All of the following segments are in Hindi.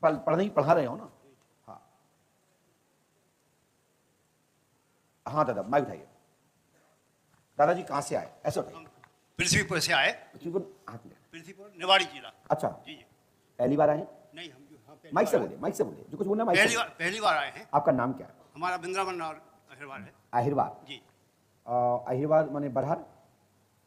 पढ़ा रहे हो ना? हाँ हाँ दादा, माइक उठाइए। दादाजी कहाँ से आए? ऐसे उठाइए। पृथ्वीपुर से आए। पृथ्वीपुर निवाड़ी जिला। अच्छा जी जी। पहली बार आए? नहीं, हम जो माइक से बोलिए, माइक से बोलिए, जो कुछ बोलना माइक से। पहली बार आए हैं। आपका नाम क्या है? हमारा वृंदावन और अहिरवार है। अहिरवार जी। अहिरवार माने बरहार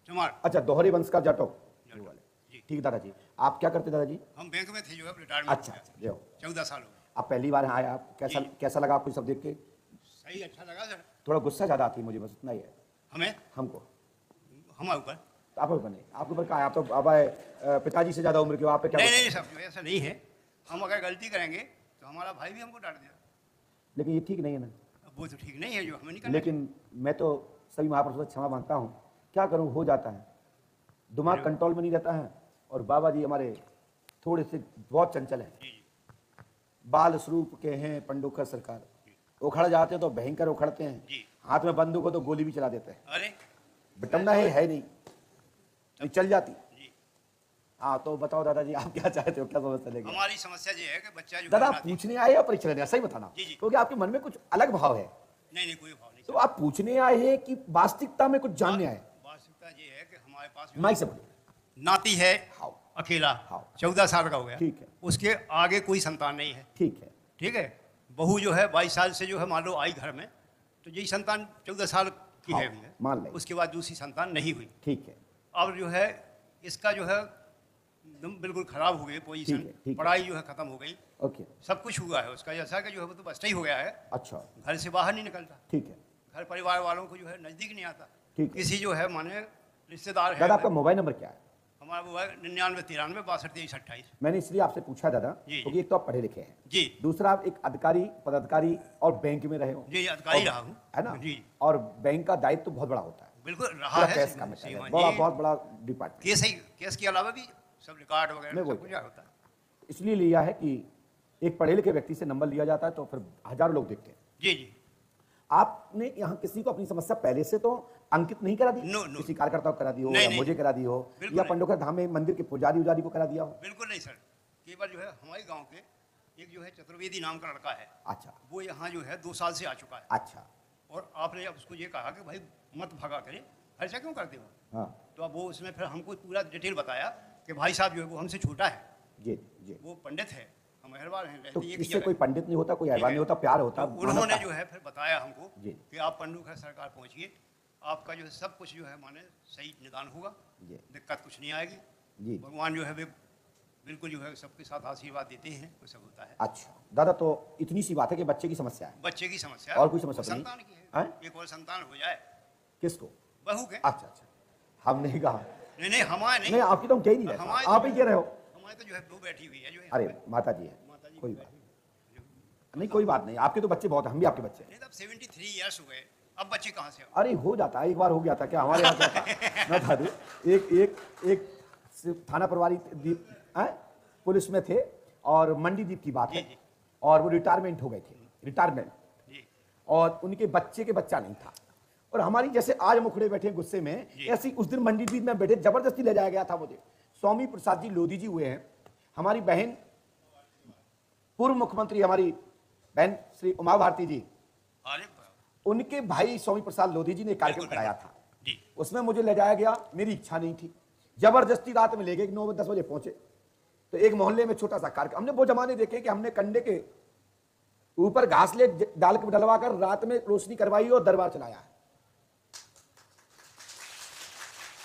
चमार। अच्छा, दोहरे वंश का जाटो वाले। जी। ठीक दादाजी, आप क्या करते दादाजी? हम बैंक में थे, जो है रिटायरमेंट। अच्छा अच्छा, जो 14 साल हो गए। आप पहली बार आए, आप कैसा लगा आपको सब देख के? सही, अच्छा लगा सर। थोड़ा गुस्सा ज्यादा आती है मुझे, बस इतना ही है। हमें? हमको। हमारे ऊपर? आपके ऊपर नहीं, आपके ऊपर कहाँ है? आप तो अब पिताजी से ज्यादा उम्र के हो, आप पे क्या? नहीं सब ऐसा नहीं है। हम अगर गलती करेंगे तो हमारा भाई भी हमको डांट देगा। लेकिन ये ठीक नहीं है ना? वो तो ठीक नहीं है, जो हमें नहीं करना। लेकिन मैं तो सभी महापुरुषों से क्षमा मांगता हूँ, क्या करूँ, हो जाता है, दिमाग कंट्रोल में नहीं रहता है। और बाबा जी हमारे थोड़े से बहुत चंचल हैं, बाल स्वरूप के हैं पंडोकर सरकार। उखड़ जाते हैं तो भयंकर उखड़ते हैं, हाथ में बंदूक हो तो गोली भी चला देते हैं। अरे बटमना है नहीं, चल जाती। हाँ तो बताओ दादाजी, आप क्या चाहते हो, क्या समस्या लेंगे? हमारी समस्या ये है कि बच्चा जो दादा, आप पूछने आए या परीक्षा लेने? सही बताना, क्योंकि आपके मन में कुछ अलग भाव है। नहीं कोई भाव नहीं। तो आप पूछने आए हैं कि वास्तविकता में कुछ जानने आए? वास्तविकता ये है कि हमारे पास माइक से बोलिए। नाती है अकेला, 14 साल का हो गया। ठीक है। उसके आगे कोई संतान नहीं है। ठीक है। ठीक है। बहू जो है 22 साल से जो है मान लो आई घर में, तो यही संतान 14 साल की है, मान लें। उसके बाद दूसरी संतान नहीं हुई। ठीक है। अब जो है इसका जो है बिल्कुल खराब हो गई पोजीशन, पढ़ाई जो है खत्म हो गई। ओके। सब कुछ हुआ है उसका, जैसा कि जो है वो तो बस्ता ही हो गया है। अच्छा। घर से बाहर नहीं निकलता। ठीक है। घर परिवार वालों को जो है नजदीक नहीं आता। ठीक है। किसी जो है माने रिश्तेदार है। दादा आपका मोबाइल नंबर क्या है? हमारा मोबाइल 99 93 62 23 28। मैंने इसलिए आपसे पूछा दादा क्योंकि एक तो आप पढ़े लिखे हैं जी, दूसरा आप एक अधिकारी पदाधिकारी और बैंक में रहे हो। जी अधिकारी रहा हूँ, है ना जी। और बैंक का दायित्व तो बहुत बड़ा होता है। बिल्कुल रहा है, केस का बहुत बड़ा डिपार्टमेंट। केस के अलावा भी सब रिकॉर्ड वगैरह सब कुछ होता है। इसलिए लिया है कि एक पढ़े लिखे व्यक्ति से नंबर लिया जाता है तो फिर हजारों लोग देखते हैं। जी जी। आपने यहाँ किसी को अपनी समस्या पहले से तो अंकित नहीं करा दी? किसी कार्यकर्ता को करा दी हो या मुझे करा दी हो या पंडोकर धाम में मंदिर के पुजारी उजारी को करा दिया हो? बिल्कुल नहीं सर। केवल जो है हमारे गांव के एक जो है चतुर्वेदी नाम का लड़का है। अच्छा। वो यहाँ जो है 2 साल से आ चुका है। अच्छा। और आपने उसको ये कहा कि भाई मत भागा करे, ऐसा क्यों करते हो? हाँ। तो अब वो उसमें फिर हमको पूरा डिटेल बताया कि भाई साहब जो है वो हमसे छोटा है। जी जी। वो पंडित है, हम अहरवार हैं। तो इससे कोई पंडित नहीं होता, कोई अहरवार नहीं होता, प्यार होता। उन्होंने जो है फिर बताया हमको कि आप पंडोकर सरकार पहुंचिए, आपका जो है सब कुछ जो है माने सही निदान होगा, दिक्कत कुछ नहीं आएगी जी। भगवान जो है वे बिल्कुल जो है सबके साथ आशीर्वाद देते हैं, वो सब होता है। अच्छा दादा, तो इतनी सी बात है कि बच्चे की समस्या है? बच्चे की समस्या और कोई समस्या नहीं? संतान की है, एक और संतान हो जाए। किसको? बहू के। अच्छा अच्छा, हम नहीं कहा। नहीं हमारे नहीं, आपकी तो हम कह ही नहीं रहे, आप ही कह रहे हो। हमारे तो जो है दो बैठी हुई है जो। अरे माता जी है, कोई बात नहीं, कोई बात नहीं। आपके तो बच्चे बहुत, हम भी आपके बच्चे हैं। 73 इयर्स हो गए, अब बच्चे कहाँ से? अरे हो जाता है, एक बार हो गया था क्या हमारे यहाँ था? मैं बता दूं, एक थाना प्रभारी पुलिस में थे और मंडी द्वीप की बात है, और वो रिटायरमेंट हो गए थे, रिटायरमेंट, और उनके बच्चे के बच्चा नहीं था। और हमारी जैसे आज मुखड़े बैठे गुस्से में, ऐसी उस दिन मंडी द्वीप में बैठे जबरदस्ती ले जाया गया था मुझे। स्वामी प्रसाद जी लोधी जी हुए हैं, हमारी बहन पूर्व मुख्यमंत्री हमारी बहन श्री उमा भारती जी, उनके भाई स्वामी प्रसाद लोधी जी ने कार्यक्रम कराया था, उसमें मुझे ले जाया गया। मेरी इच्छा नहीं थी, जबरदस्ती रात में ले गए, 9-10 बजे पहुंचे। तो एक मोहल्ले में छोटा सा कार्यक्रम, हमने वो जमाने देखे कि हमने कंडे के ऊपर घासलेट डाल के डलवा कर रात में रोशनी करवाई और दरबार चलाया है,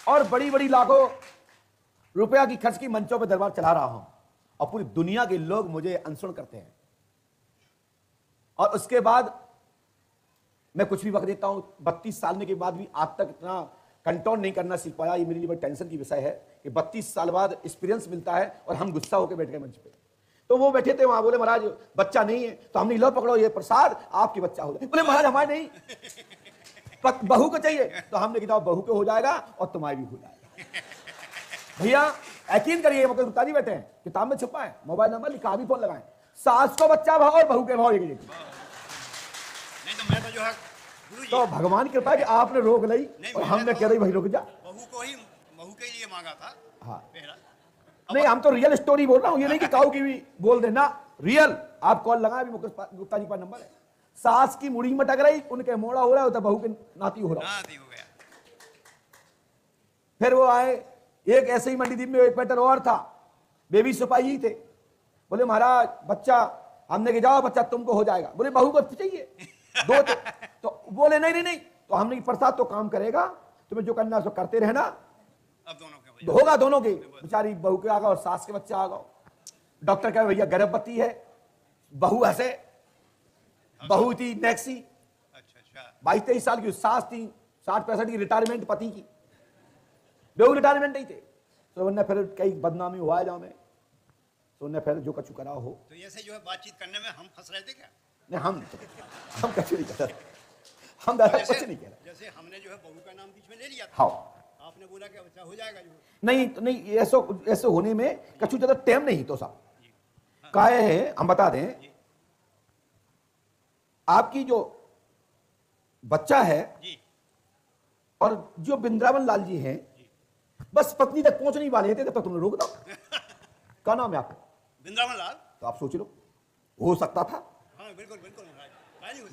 और बड़ी बड़ी लाखों रुपया की खर्च की मंचों पे दरबार चला रहा हूं, और पूरी दुनिया के लोग मुझे अनुसरण करते हैं। और उसके बाद मैं कुछ भी वक्त देता हूं, 32 साल के बाद भी आज तक इतना कंट्रोल नहीं करना सीख पाया। ये मेरे लिए बड़ी टेंशन की विषय है कि 32 साल बाद एक्सपीरियंस मिलता है और हम गुस्सा होकर बैठ गए मंच पे। तो वो बैठे थे वहां, बोले महाराज बच्चा नहीं है, तो हमने लो पकड़ो ये प्रसाद, आपकी बच्चा हो जाए। बोले महाराज हमारे नहीं, बहू को चाहिए। तो हमने कहा बहू को हो जाएगा और तुम्हारी भी हो जाएगा। भैया यकीन करिए, मतलब गुप्ता जी बैठे हैं, किताब में छुपा है, मोबाइल नंबर लिखा, भी फोन लगाएं। सास को बच्चा भाव और बहू के भाव एक नहीं, तो मैं तो जो है तो भगवान की कृपा है कि आपने रोक ली और हमने कह रही भाई रुक जा। बहू के लिए मांगा था। हाँ नहीं, हम तो रियल स्टोरी बोल रहा हूँ, ये नहीं कि काऊ की भी बोल देना। रियल। आप कॉल लगा, अभी मुकेश गुप्ता जी का नंबर है। सास की मुड़ी मटक रही, उनके मोड़ा हो रहा है, तो बहू के नाती हो रहा है। फिर वो आए, एक ऐसे ही मंडीदीप में एक मैटर और था, बेबी सिपाही थे। बोले महाराज बच्चा, हमने कहा जाओ बच्चा तुमको हो जाएगा। बोले बहू को चाहिए दो तो बोले नहीं नहीं नहीं, तो हमने प्रसाद तो काम करेगा, तुम्हें जो करना सो करते रहना, अब दोनों के होगा दोनों के। बेचारी बहू के आ गए और सास के बच्चा आ गए। डॉक्टर कहे भैया गर्भवती है। बहू हंसे, बहू थी नेक्सी, 22-23 साल की। सास थी 60-65 की, रिटायरमेंट पति की। बहू रिटायरमेंट नहीं थे, तो उन्हें फिर कई बदनामी हुआ है जाओ में, तो उन्हें फिर जो कछु करा हो। तो ऐसे जो है बातचीत करने में हम फंस रहे थे क्या? नहीं, हम कछु नहीं कह रहे, हम दादा कुछ नहीं कह रहे। जैसे हमने जो है बहू का नाम बीच में ले लिया था, हाँ, आपने बोला कि बच्चा हो जाएगा जो। नहीं तो नहीं, ऐसे होने में कछु ज्यादा टाइम नहीं तो साहब काहे है। हम बता दें, आपकी जो बच्चा है और जो वृंदावन लाल जी हैं, बस पत्नी तक पहुंचने ही वाले थे तब तक तुमने रोक दो। क्या नाम है आपका? वृंदावन लाल। तो आप सोच लो, हो सकता था। हाँ बिल्कुल बिल्कुल,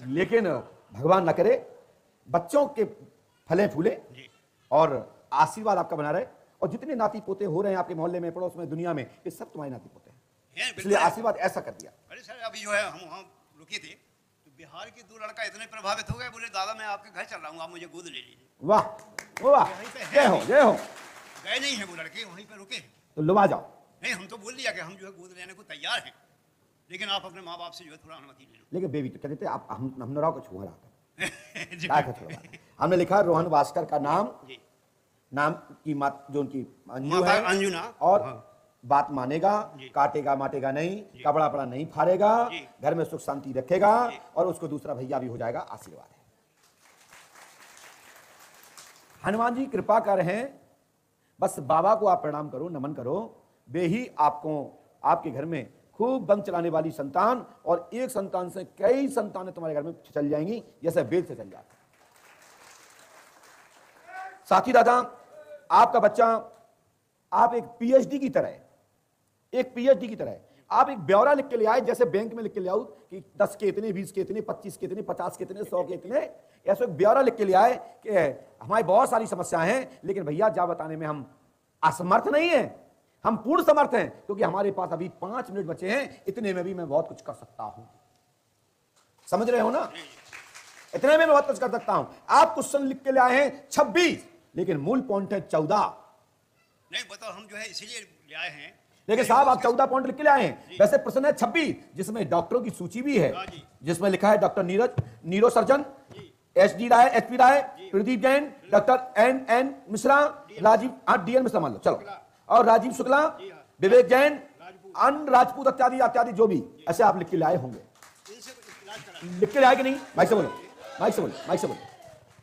लेकिन भगवान न करे बच्चों के फले फूले और आशीर्वाद आपका बना रहे, और जितने नाती पोते हो रहे हैं आपके मोहल्ले में, पड़ोस में, दुनिया में, ये सब तुम्हारे नाती पोते हैं। इसलिए आशीर्वाद ऐसा कर दिया। अरे सर अभी जो है हम वहाँ रुके थे, तो बिहार के 2 लड़का इतने प्रभावित हो गए, बोले दादा मैं आपके घर चल रहा हूँ, आप मुझे गोद ले लीजिए। वाह वाह, जय हो जय हो। गए नहीं है वो लड़के, वहीं पे रुके। तो लुभा जाओ। नहीं, हम तो बोल दिया कि हम जो है गोद लेने को तैयार हैं, लेकिन आप अपने माँ बाप से जो है थोड़ा अनुमति ले लो। लेकिन बेबी तो कहते थे आप, हमने राव को छुआ रहा था। हमने लिखा रोहन भास्कर का नाम की मात जो उनकी अंजुना, और बात मानेगा, काटेगा माटेगा नहीं, कपड़ा पड़ा नहीं फाड़ेगा, घर में सुख शांति रखेगा, और उसको दूसरा भैया भी हो जाएगा। आशीर्वाद है। हनुमान जी कृपा कर हैं, बस बाबा को आप प्रणाम करो, नमन करो, वे ही आपको आपके घर में खूब बंद चलाने वाली संतान, और एक संतान से कई संतानें तुम्हारे घर में चल जाएंगी, जैसे बेल से चल जाता। साथी दादा, आपका बच्चा आप एक पीएचडी की तरह, एक पीएचडी की तरह आप एक ब्यौरा लिख के ले आए, जैसे बैंक में लिख के ले आओ कि 10 के इतने, 20 के इतने, 25 के इतने, 50 के इतने, 100 के इतने, ऐसा एक ब्यौरा लिख के ले आए कि हमारी बहुत सारी समस्याएं हैं, लेकिन भैया जा बताने में हम असमर्थ नहीं है, हम पूर्ण समर्थ हैं, क्योंकि हमारे पास अभी 5 मिनट बचे हैं, इतने में भी मैं बहुत कुछ कर सकता हूं। समझ रहे हो ना? इतने में मैं बहुत कुछ कर सकता हूं। आप क्वेश्चन लिख के ले आए हैं 26, लेकिन मूल पॉइंट है 14। नहीं बताओ, हम जो है इसीलिए ले आए हैं। लेकिन साहब आप 14 पॉइंट लिख के ले आए हैं, वैसे प्रश्न है 26, जिसमें डॉक्टरों की सूची भी है, जिसमें लिखा है doctor Neeraj surgeon, HP Rai, Pradeep Jain, doctor N Mishra, Rajeev DN Mishra मान लो चलो, और राजीव शुक्ला, विवेक जैन, अन राजपूत इत्यादि इत्यादि, जो भी ऐसे आप लिख के लाए होंगे। लिख के लाए कि नहीं? माइक से बोलो, माइक से बोलो, माइक से बोलो।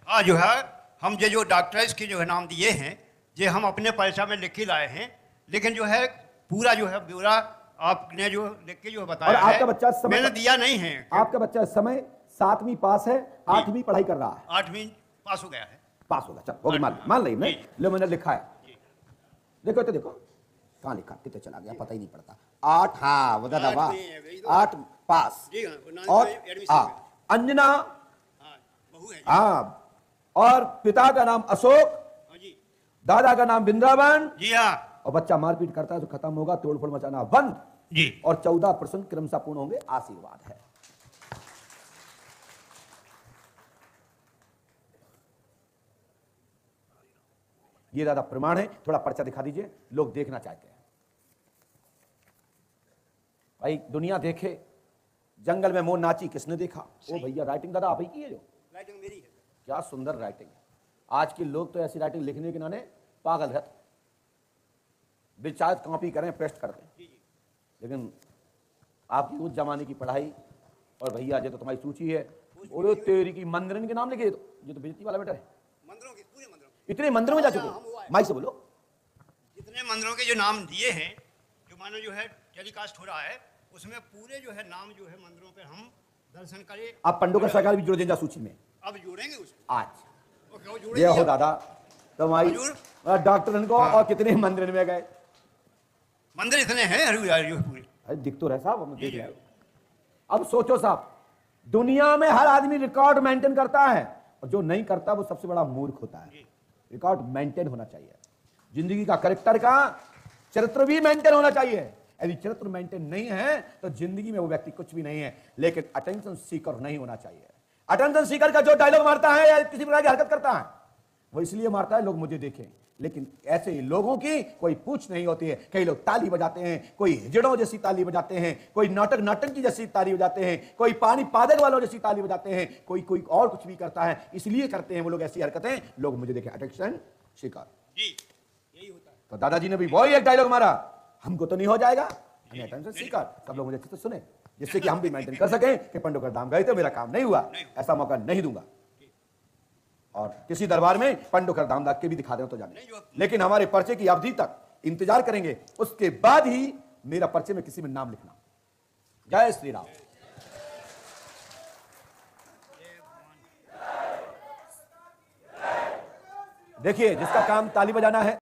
हाँ, जो है हम जो डॉक्टर्स के जो है नाम दिए हैं, ये हम अपने परीक्षा में लिख के लाए हैं, लेकिन जो है पूरा जो है ब्यौरा आपने जो लिख के जो बताया और आपका बच्चा समय मैंने दिया नहीं है। आपका बच्चा इस समय 7वीं पास है, 8वीं पढ़ाई कर रहा है। 8वीं पास हो गया है। पास होगा, चल वो मान ली मैं, लो मैंने लिखा है, देखो तो देखो कहाँ लिखा, कितने चला गया पता ही नहीं पड़ता। 8, हाँ वो दादा वाह, 8 पास। और अंजना, हाँ, और पिता का नाम अशोक, दादा का नाम वृंदावन, जी हाँ, और बच्चा मारपीट करता है तो खत्म होगा, तोड़फोड़ मचाना बंद जी, और 14 प्रश्न क्रमशः पूर्ण होंगे। आशीर्वाद है। ये दादा प्रमाण है, थोड़ा पर्चा दिखा दीजिए, लोग देखना चाहते हैं भाई, दुनिया देखे। जंगल में मोर नाची किसने देखा? ओ भैया राइटिंग दादा आप ही की है, जो राइटिंग मेरी है। क्या सुंदर राइटिंग है। आज के लोग तो ऐसी राइटिंग लिखने के नाने पागल रहते, बेचारे कॉपी करें पेस्ट करते हैं, लेकिन आपकी उस जमाने की पढ़ाई, और भैया जो तो तुम्हारी सूची है, और तेरी की मंदिरन के नाम लिखे, ये तो बेइज्जती वाला बेटा है। मंदिरों के, पूरे मंदिरों, इतने मंदिरों में जा चुके, माइक से बोलो। जितने मंदिरों के जो नाम दिए हैं, जो मानो जो है टेलीकास्ट हो रहा है, उसमें पूरे जो है नाम जो है मंदिरों पे हम दर्शन करें। आप पंडोकर सरकार भी जोड़ देंगे सूची में, अब जोड़ेंगे उसको आज। ये हो दादा तुम्हारी डॉक्टर को, और कितने मंदिर में गए? मंदिर इतने हैं पूरे। अरे दिख तो रहा साहब, हम देख रहे हैं। अब सोचो साहब, दुनिया में हर आदमी रिकॉर्ड मेंटेन करता है, और जो नहीं करता वो सबसे बड़ा मूर्ख होता है। रिकॉर्ड मेंटेन होना चाहिए, जिंदगी का, कैरेक्टर का, चरित्र भी मेंटेन होना चाहिए। यदि चरित्र मेंटेन नहीं है तो जिंदगी में वो व्यक्ति कुछ भी नहीं है। लेकिन अटेंशन सीकर नहीं होना चाहिए। अटेंशन सीकर का जो डायलॉग मारता है या किसी प्रकार की हरकत करता है, वो इसलिए मारता है लोग मुझे देखें। लेकिन ऐसे लोगों की कोई पूछ नहीं होती है। कई लोग ताली बजाते हैं, कोई हिजड़ों जैसी ताली बजाते हैं, कोई नौटंकी जैसी ताली बजाते हैं, कोई पानी पादक वालों जैसी ताली बजाते हैं, कोई और कुछ भी करता है। इसलिए करते हैं वो लोग ऐसी हरकतें, लोग मुझे देखें। अटेंशन सीकर जी, यही होता है। तो दादाजी ने भी वही एक डायलॉग मारा, हमको तो नहीं हो जाएगा, हमें अटेंशन सीकर। सब लोग मुझे अच्छे से सुने, जिससे कि हम भी मेंटेन कर सकें कि पंडोकर धाम गए थे, मेरा काम नहीं हुआ, ऐसा मौका नहीं दूंगा। और किसी दरबार में पंडोकर धाम के भी दिखा दे तो जाने, लेकिन हमारे पर्चे की अवधि तक इंतजार करेंगे, उसके बाद ही मेरा पर्चे में किसी में नाम लिखना। जय श्री राम। देखिए, जिसका काम ताली बजाना है